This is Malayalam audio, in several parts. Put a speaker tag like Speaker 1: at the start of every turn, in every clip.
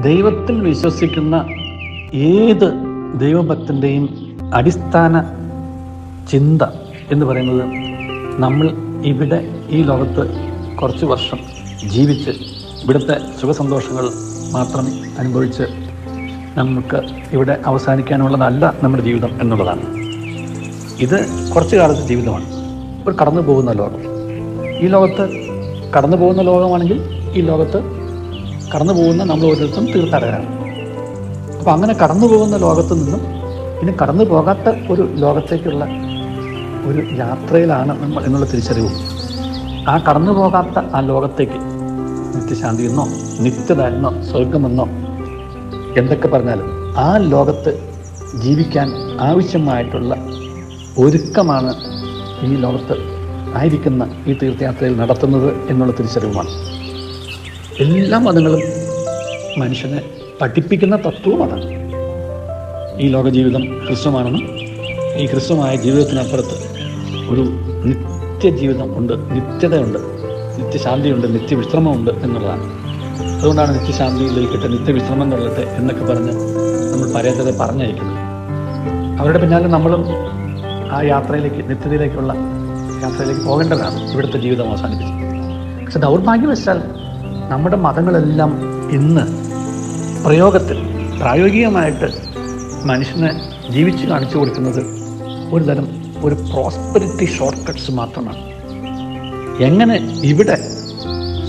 Speaker 1: ദൈവത്തിൽ വിശ്വസിക്കുന്ന ഏത് ദൈവഭക്തൻ്റെയും അടിസ്ഥാന ചിന്ത എന്ന് പറയുന്നത് നമ്മൾ ഇവിടെ ഈ ലോകത്ത് കുറച്ച് വർഷം ജീവിച്ച് ഇവിടുത്തെ സുഖസന്തോഷങ്ങൾ മാത്രം അനുഭവിച്ച് നമുക്ക് ഇവിടെ അവസാനിക്കാനുള്ളതല്ല നമ്മുടെ ജീവിതം എന്നുള്ളതാണ്. ഇത് കുറച്ച് കാലത്തെ ജീവിതമാണ്, ഒരു കടന്നു പോകുന്ന ലോകം. ഈ ലോകത്ത് കടന്നു പോകുന്ന ലോകമാണെങ്കിൽ ഈ ലോകത്ത് കടന്നു പോകുന്ന നമ്മൾ ഓരോരുത്തരും തീർത്ഥാടകരാണ്. അപ്പോൾ അങ്ങനെ കടന്നു പോകുന്ന ലോകത്ത് നിന്നും ഇനി കടന്നു പോകാത്ത ഒരു ലോകത്തേക്കുള്ള ഒരു യാത്രയിലാണ് നമ്മൾ എന്നുള്ള തിരിച്ചറിവും, ആ കടന്നു പോകാത്ത ആ ലോകത്തേക്ക് നിത്യശാന്തി എന്നോ നിത്യത എന്നോ സ്വർഗമെന്നോ എന്തൊക്കെ പറഞ്ഞാലും ആ ലോകത്ത് ജീവിക്കാൻ ആവശ്യമായിട്ടുള്ള ഒരുക്കമാണ് ഈ ലോകത്ത് ആയിരിക്കുന്ന ഈ തീർത്ഥയാത്രയിൽ നടത്തുന്നത് എന്നുള്ള തിരിച്ചറിവുമാണ്. എല്ലാ മതങ്ങളും മനുഷ്യനെ പഠിപ്പിക്കുന്ന തത്വവും അതാണ്. ഈ ലോക ജീവിതം ഹ്രസ്വമാണെന്നും ഈ ഹ്രസ്വമായ ജീവിതത്തിനപ്പുറത്ത് ഒരു നിത്യജീവിതം ഉണ്ട്, നിത്യതയുണ്ട്, നിത്യശാന്തിയുണ്ട്, നിത്യവിശ്രമമുണ്ട് എന്നുള്ളതാണ്. അതുകൊണ്ടാണ് നിത്യശാന്തിയിലേക്കിട്ട് നിത്യവിശ്രമം കൊള്ളട്ടെ എന്നൊക്കെ പറഞ്ഞ് നമ്മൾ പരേതരെ പറഞ്ഞയക്കുന്നത്. അവരുടെ പിന്നാലെ നമ്മളും ആ യാത്രയിലേക്ക്, നിത്യതയിലേക്കുള്ള യാത്രയിലേക്ക് പോകേണ്ടതാണ് ഇവിടുത്തെ ജീവിതം അവസാനിപ്പിച്ചത്. പക്ഷെ ദൗർഭാഗ്യവശാൽ നമ്മുടെ മതങ്ങളെല്ലാം ഇന്ന് പ്രായോഗികമായിട്ട് മനുഷ്യനെ ജീവിച്ച് കാണിച്ചു കൊടുക്കുന്നത് ഒരു പ്രോസ്പെരിറ്റി ഷോർട്ട് കട്ട്സ് മാത്രമാണ്. എങ്ങനെ ഇവിടെ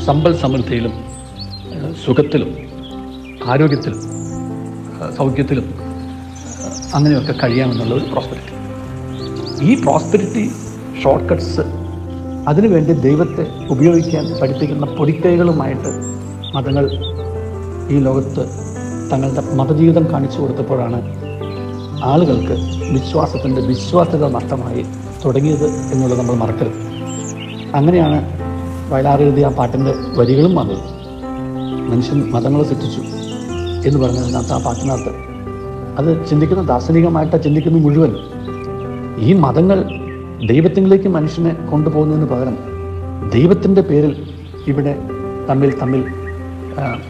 Speaker 1: സമ്പൽ സമൃദ്ധിയിലും സുഖത്തിലും ആരോഗ്യത്തിലും സൗഖ്യത്തിലും അങ്ങനെയൊക്കെ കഴിയാമെന്നുള്ള ഒരു പ്രോസ്പെരിറ്റി. ഈ പ്രോസ്പെരിറ്റി ഷോർട്ട് കട്ട്സ് അതിനുവേണ്ടി ദൈവത്തെ ഉപയോഗിക്കാൻ പഠിപ്പിക്കുന്ന പൊടിക്കൈകളുമായിട്ട് മതങ്ങൾ ഈ ലോകത്ത് തങ്ങളുടെ മതജീവിതം കാണിച്ചു കൊടുത്തപ്പോഴാണ് ആളുകൾക്ക് വിശ്വാസ്യത നഷ്ടമായി തുടങ്ങിയത് എന്നുള്ളത് നമ്മൾ മറക്കരുത്. അങ്ങനെയാണ് വയലാർ എഴുതിയ ആ പാട്ടിൻ്റെ വരികളും വന്നത്. മനുഷ്യൻ മതങ്ങളെ സൃഷ്ടിച്ചു എന്ന് പറഞ്ഞതിനകത്ത്, ആ പാട്ടിനകത്ത് അത് ചിന്തിക്കുന്ന ദാർശനികമായിട്ട് ചിന്തിക്കുന്ന മുഴുവൻ ഈ മതങ്ങൾ ദൈവത്തിലേക്ക് മനുഷ്യനെ കൊണ്ടുപോകുന്നതിന് പകരം ദൈവത്തിൻ്റെ പേരിൽ ഇവിടെ തമ്മിൽ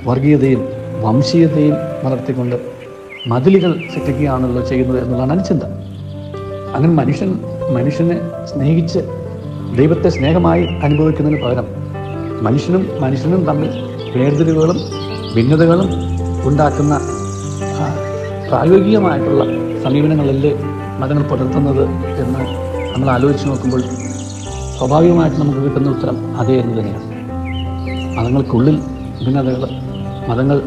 Speaker 1: വർഗീയതയും വംശീയതയും വളർത്തിക്കൊണ്ട് മതിലുകൾ സൃഷ്ടിക്കുകയാണല്ലോ ചെയ്യുന്നത് എന്നുള്ളതാണ് ചിന്ത. അങ്ങനെ മനുഷ്യനെ സ്നേഹിച്ച് ദൈവത്തെ സ്നേഹമായി അനുഭവിക്കുന്നതിന് പകരം മനുഷ്യനും തമ്മിൽ വേർതിരിവുകളും ഭിന്നതകളും ഉണ്ടാക്കുന്ന പ്രായോഗികമായിട്ടുള്ള സമീപനങ്ങളല്ലേ മതങ്ങൾ പുലർത്തുന്നത് എന്ന് നമ്മൾ ആലോചിച്ച് നോക്കുമ്പോൾ സ്വാഭാവികമായിട്ട് നമുക്ക് കിട്ടുന്ന ഉത്തരം അതേ എന്ന് തന്നെയാണ്. മതങ്ങൾക്കുള്ളിൽ ഭിന്നതകൾ, മതങ്ങൾ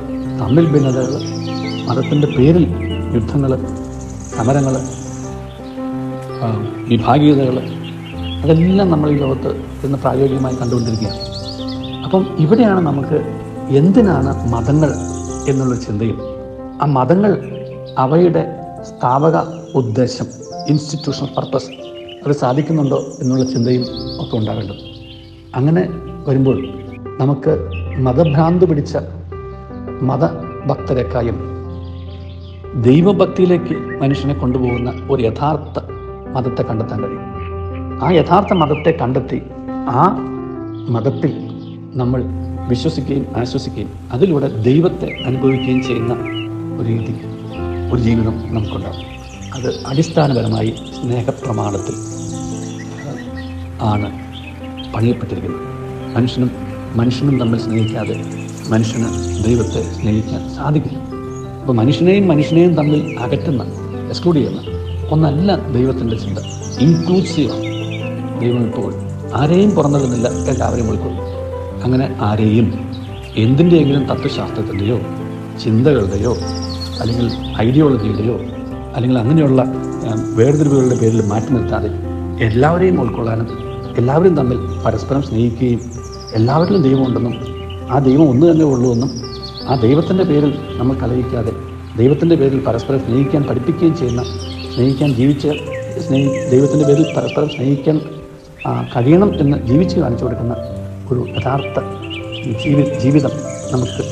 Speaker 1: തമ്മിൽ ഭിന്നതകൾ, മതത്തിൻ്റെ പേരിൽ യുദ്ധങ്ങൾ, സമരങ്ങൾ, വിഭാഗീയതകൾ, അതെല്ലാം നമ്മൾ ഈ ലോകത്ത് ഇന്ന് പ്രായോഗികമായി കണ്ടുകൊണ്ടിരിക്കുകയാണ്. അപ്പം ഇവിടെയാണ് നമുക്ക് എന്തിനാണ് മതങ്ങൾ എന്നുള്ള ചിന്തയും ആ മതങ്ങൾ അവയുടെ സ്ഥാപക ഉദ്ദേശം, ഇൻസ്റ്റിറ്റ്യൂഷണൽ പർപ്പസ്, അത് സാധിക്കുന്നുണ്ടോ എന്നുള്ള ചിന്തയും ഒക്കെ ഉണ്ടാകേണ്ടത്. അങ്ങനെ വരുമ്പോൾ നമുക്ക് മതഭ്രാന്ത് പിടിച്ച മതഭക്തരെക്കായും ദൈവഭക്തിയിലേക്ക് മനുഷ്യനെ കൊണ്ടുപോകുന്ന ഒരു യഥാർത്ഥ മതത്തെ കണ്ടെത്താൻ കഴിയും. ആ യഥാർത്ഥ മതത്തെ കണ്ടെത്തി ആ മതത്തിൽ നമ്മൾ വിശ്വസിക്കുകയും ആശ്വസിക്കുകയും അതിലൂടെ ദൈവത്തെ അനുഭവിക്കുകയും ചെയ്യുന്ന ഒരു രീതി, ഒരു ജീവിതം നമുക്കുണ്ടാകും. അത് അടിസ്ഥാനപരമായി സ്നേഹപ്രമാണത്തിൽ ആണ് പണിയപ്പെട്ടിരിക്കുന്നത്. മനുഷ്യനും തമ്മിൽ സ്നേഹിക്കാതെ മനുഷ്യന് ദൈവത്തെ സ്നേഹിക്കാൻ സാധിക്കില്ല. അപ്പോൾ മനുഷ്യനെയും തമ്മിൽ അകറ്റുന്ന, എക്സ്ക്ലൂഡ് ചെയ്യുന്ന ഒന്നല്ല ദൈവത്തിൻ്റെ ചിന്ത. ഇൻക്ലൂസീവാണ്. ദൈവം ഇപ്പോൾ ആരെയും പുറന്തള്ളുന്നില്ല, എല്ലാവരെയും ഉൾക്കൊള്ളും. അങ്ങനെ ആരെയും എന്തിൻ്റെയെങ്കിലും തത്വശാസ്ത്രത്തിൻ്റെയോ ചിന്തകളുടെയോ അല്ലെങ്കിൽ ഐഡിയോളജിയുടെയോ അല്ലെങ്കിൽ അങ്ങനെയുള്ള വേർതിരിവുകളുടെ പേരിൽ മാറ്റി നിർത്താതെ എല്ലാവരെയും ഉൾക്കൊള്ളാനും എല്ലാവരും തമ്മിൽ പരസ്പരം സ്നേഹിക്കുകയും എല്ലാവരിലും ദൈവമുണ്ടെന്നും ആ ദൈവം ഒന്ന് തന്നെ ഉള്ളൂ എന്നും ആ ദൈവത്തിൻ്റെ പേരിൽ നമ്മൾ കലഹിക്കാതെ ദൈവത്തിൻ്റെ പേരിൽ പരസ്പരം സ്നേഹിക്കാൻ പഠിപ്പിക്കുകയും ചെയ്യുന്ന, ദൈവത്തിൻ്റെ പേരിൽ പരസ്പരം സ്നേഹിക്കാൻ കഴിയണം എന്ന് ജീവിച്ച് കാണിച്ചു കൊടുക്കുന്ന ഒരു യഥാർത്ഥ ജീവിതം നമുക്ക്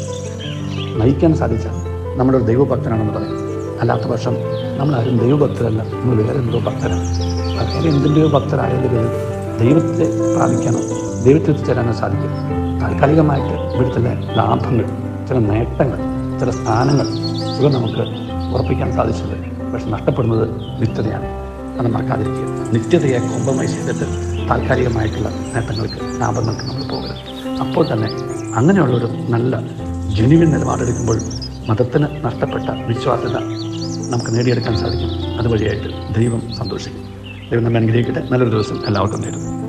Speaker 1: നയിക്കാൻ സാധിച്ചാൽ നമ്മുടെ ഒരു ദൈവഭക്തനാണെന്ന് പറയും. അല്ലാത്ത പക്ഷം നമ്മളാരും ദൈവഭക്തരല്ല, നമ്മൾ വേറെ എന്തോ ഭക്തരാണ്. വേറെ എന്തിൻ്റെയോ ഭക്തരായതിൻ്റെ പേരിൽ ദൈവത്തെ പ്രാപിക്കാനോ ദൈവത്തെ എത്തിച്ചേരാനോ സാധിക്കും. താൽക്കാലികമായിട്ട് ഇവിടുത്തെ ലാഭങ്ങൾ, ചില നേട്ടങ്ങൾ ചില സ്ഥാനങ്ങൾ സുഖം നമുക്ക് ഉറപ്പിക്കാൻ സാധിച്ചത്. പക്ഷെ നഷ്ടപ്പെടുന്നത് നിത്യതയാണ്. അത് മറക്കാതിരിക്കുക. നിത്യതയെ കോംപ്രമൈസ് ചെയ്തിട്ട് താൽക്കാലികമായിട്ടുള്ള നേട്ടങ്ങൾക്ക്, ലാഭങ്ങൾക്ക് നമ്മൾ പോകരുത്. അപ്പോൾ തന്നെ അങ്ങനെയുള്ളൊരു നല്ല ജെന്യുവിൻ നിലപാടെടുക്കുമ്പോൾ മതത്തിന് നഷ്ടപ്പെട്ട വിശ്വാസ്യത നമുക്ക് നേടിയെടുക്കാൻ സാധിക്കും. അതുവഴിയായിട്ട് ദൈവം സന്തോഷിക്കും. ദൈവം നമ്മെ അനുഗ്രഹിക്കട്ടെ. നല്ലൊരു ദിവസം എല്ലാവർക്കും നേരുന്നു.